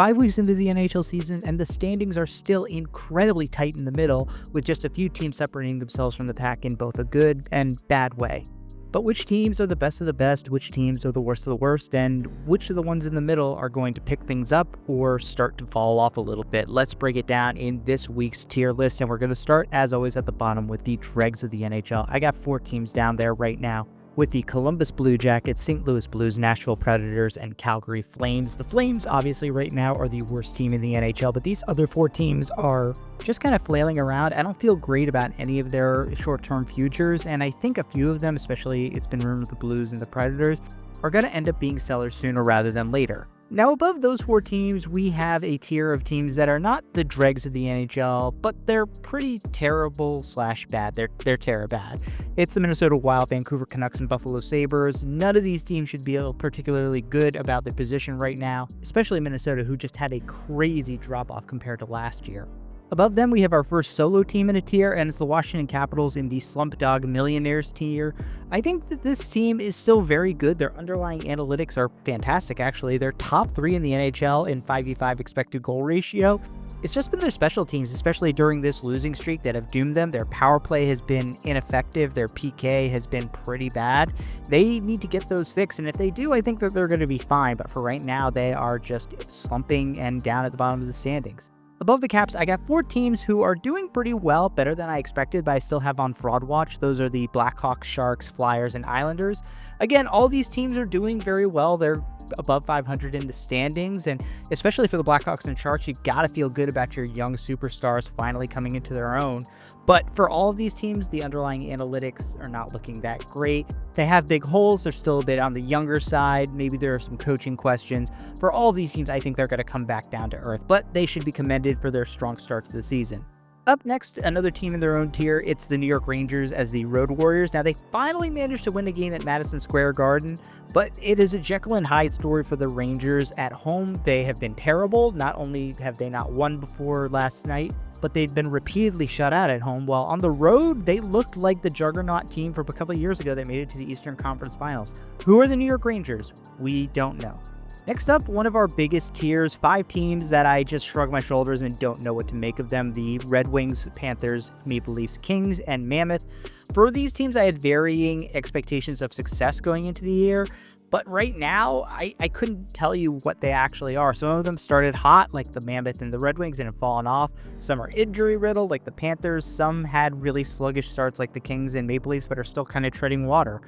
5 weeks into the NHL season, and the standings are still incredibly tight in the middle, with just a few teams separating themselves from the pack in both a good and bad way. But which teams are the best of the best, which teams are the worst of the worst, and which of the ones in the middle are going to pick things up or start to fall off a little bit? Let's break it down in this week's tier list, and we're going to start, as always, at the bottom with the dregs of the NHL. I got 4 teams down there right now, with the Columbus Blue Jackets, St. Louis Blues, Nashville Predators, and Calgary Flames. The Flames, obviously, right now are the worst team in the NHL, but these other 4 teams are just kind of flailing around. I don't feel great about any of their short-term futures, and I think a few of them, especially it's been rumored the Blues and the Predators, are going to end up being sellers sooner rather than later. Now, above those 4 teams, we have a tier of teams that are not the dregs of the NHL, but they're pretty terrible / bad. They're terror bad. It's the Minnesota Wild, Vancouver Canucks, and Buffalo Sabres. None of these teams should be particularly good about their position right now, especially Minnesota, who just had a crazy drop-off compared to last year. Above them, we have our first solo team in a tier, and it's the Washington Capitals in the Slump Dog Millionaires tier. I think that this team is still very good. Their underlying analytics are fantastic, actually. They're top 3 in the NHL in 5v5 expected goal ratio. It's just been their special teams, especially during this losing streak, that have doomed them. Their power play has been ineffective. Their PK has been pretty bad. They need to get those fixed, and if they do, I think that they're going to be fine. But for right now, they are just slumping and down at the bottom of the standings. Above the Caps, I got 4 teams who are doing pretty well, better than I expected, but I still have on fraud watch. Those are the Blackhawks, Sharks, Flyers, and Islanders. Again, all these teams are doing very well. They're above 500 in the standings, and especially for the Blackhawks and Sharks, you gotta feel good about your young superstars finally coming into their own. But for all of these teams, the underlying analytics are not looking that great. They have big holes. They're still a bit on the younger side. Maybe there are some coaching questions. For all of these teams, I think they're going to come back down to earth, but they should be commended for their strong start to the season. Up next, another team in their own tier, it's the New York Rangers as the Road Warriors. Now, they finally managed to win a game at Madison Square Garden, but it is a Jekyll and Hyde story for the Rangers. At home, they have been terrible. Not only have they not won before last night, but they've been repeatedly shut out at home, while on the road, they looked like the juggernaut team from a couple of years ago that made it to the Eastern Conference Finals. Who are the New York Rangers? We don't know. Next up, one of our biggest tiers, 5 teams that I just shrug my shoulders and don't know what to make of them: the Red Wings, Panthers, Maple Leafs, Kings, and Mammoth. For these teams, I had varying expectations of success going into the year, but right now, I couldn't tell you what they actually are. Some of them started hot, like the Mammoth and the Red Wings, and have fallen off. Some are injury-riddled, like the Panthers. Some had really sluggish starts, like the Kings and Maple Leafs, but are still kind of treading water.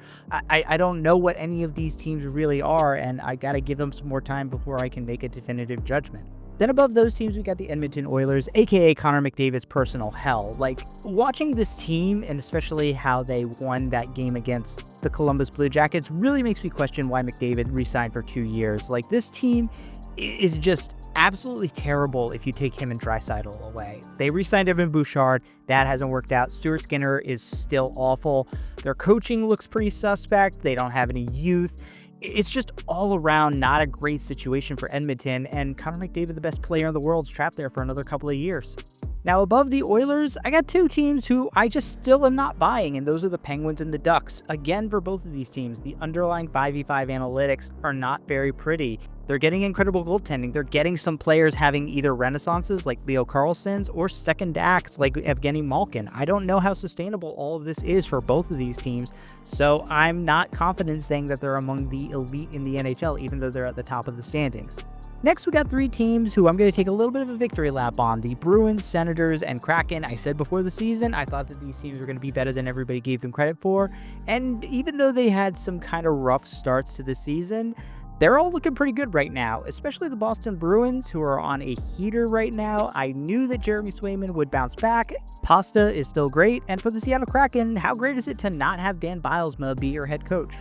I don't know what any of these teams really are, and I got to give them some more time before I can make a definitive judgment. Then above those teams, we got the Edmonton Oilers, aka Connor McDavid's personal hell. Like, watching this team, and especially how they won that game against the Columbus Blue Jackets, really makes me question why McDavid re-signed for 2 years. Like, this team is just absolutely terrible if you take him and Draisaitl away. They re-signed Evan Bouchard. That hasn't worked out. Stuart Skinner is still awful. Their coaching looks pretty suspect. They don't have any youth. It's just all around not a great situation for Edmonton, and Connor McDavid, the best player in the world, is trapped there for another couple of years. Now, above the Oilers, I got 2 teams who I just still am not buying, and those are the Penguins and the Ducks. Again, for both of these teams, the underlying 5v5 analytics are not very pretty. They're getting incredible goaltending. They're getting some players having either renaissances like Leo Carlsson's or second acts like Evgeny Malkin. I don't know how sustainable all of this is for both of these teams, so I'm not confident saying that they're among the elite in the NHL, even though they're at the top of the standings. Next, we got 3 teams who I'm going to take a little bit of a victory lap on: the Bruins, Senators, and Kraken. I said before the season, I thought that these teams were going to be better than everybody gave them credit for, and even though they had some kind of rough starts to the season, they're all looking pretty good right now, especially the Boston Bruins, who are on a heater right now. I knew that Jeremy Swayman would bounce back. Pasta is still great, and for the Seattle Kraken, how great is it to not have Dan Bilesma be your head coach?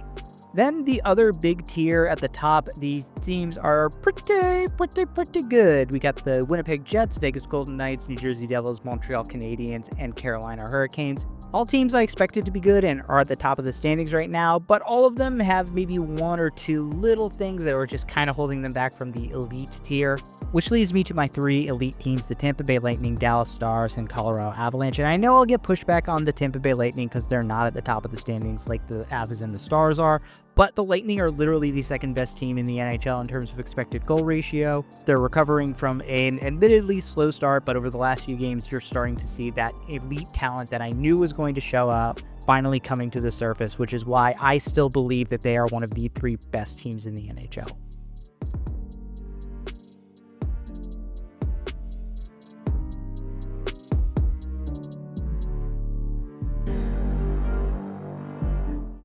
Then the other big tier at the top, these teams are pretty good. We got the Winnipeg Jets, Vegas Golden Knights, New Jersey Devils, Montreal Canadiens, and Carolina Hurricanes. All teams I expected to be good and are at the top of the standings right now, but all of them have maybe 1 or 2 little things that were just kind of holding them back from the elite tier, which leads me to my 3 elite teams: the Tampa Bay Lightning, Dallas Stars, and Colorado Avalanche. And I know I'll get pushback on the Tampa Bay Lightning because they're not at the top of the standings like the Avs and the Stars are, But the Lightning are literally the second best team in the NHL in terms of expected goal ratio. They're recovering from an admittedly slow start, but over the last few games, you're starting to see that elite talent that I knew was going to show up finally coming to the surface, which is why I still believe that they are one of the 3 best teams in the NHL.